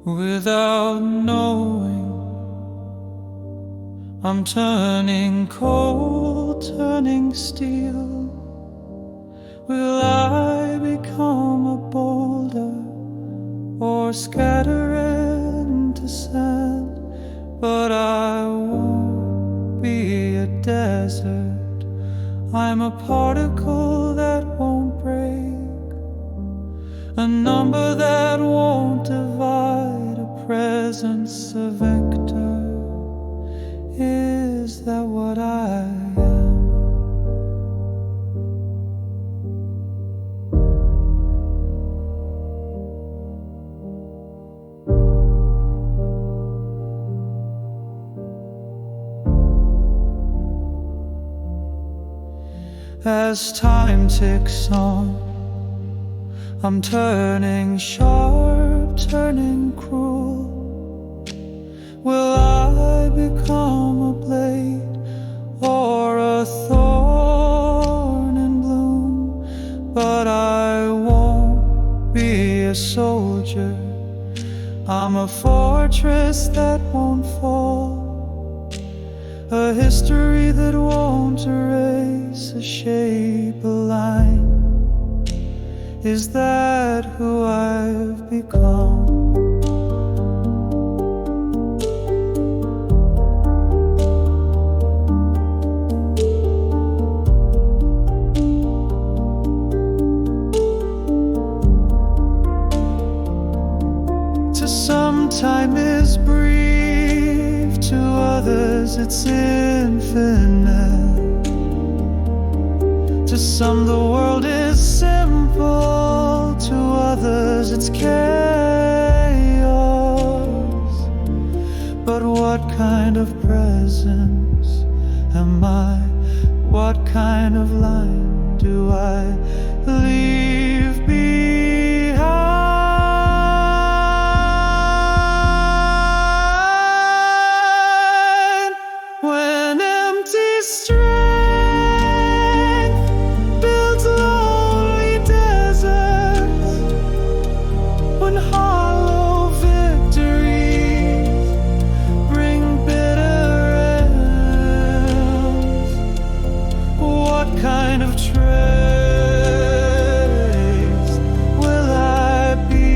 Without knowing, I'm turning cold, turning steel. Will I become a boulder or scatter into sand? But I won't be a desert. I'm a particle that won't break, a number that won't divide, a presence, a vector. Is that what I am? As time ticks on, I'm turning sharp, turning cruel. Will I become a blade or a thorn in bloom? But I won't be a soldier. I'm a fortress that won't fall, a history that won't erase, a shape, a line. Is that who I've become? To some time is brief, to others it's infinite. To some the world is simple, to others it's chaos. But what kind of presence am I? What kind of line do I leave behind? When empty strength builds lonely deserts, when hollow victories bring bitter ends, what kind of trace will I be?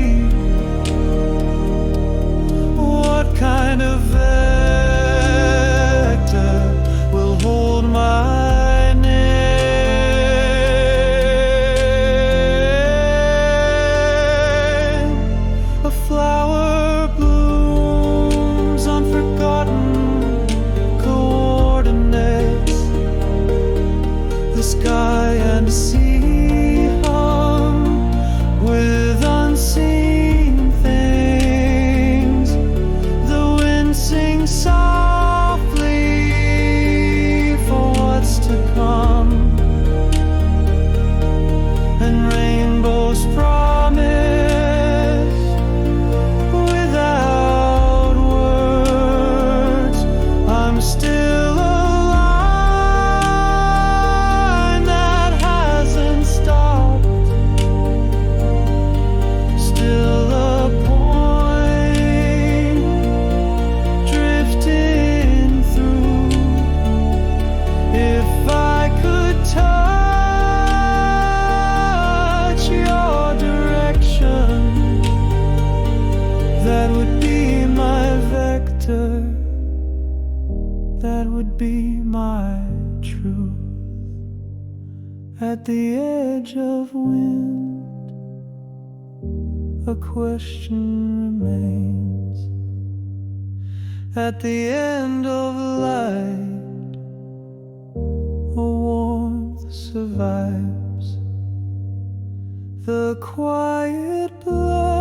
What kind of vector will hold my name? A flower blooms on forgotten coordinates. The sky and sea hum with unseen things. The wind sings softly for what's to come, and rainbows promise without words. I'm still a line that hasn't stopped, still a point drifting through. If I could touch your direction, that would be my vector, that would be my truth. At the edge of wind, a question remains. At the end of light, a warmth survives. The quiet blood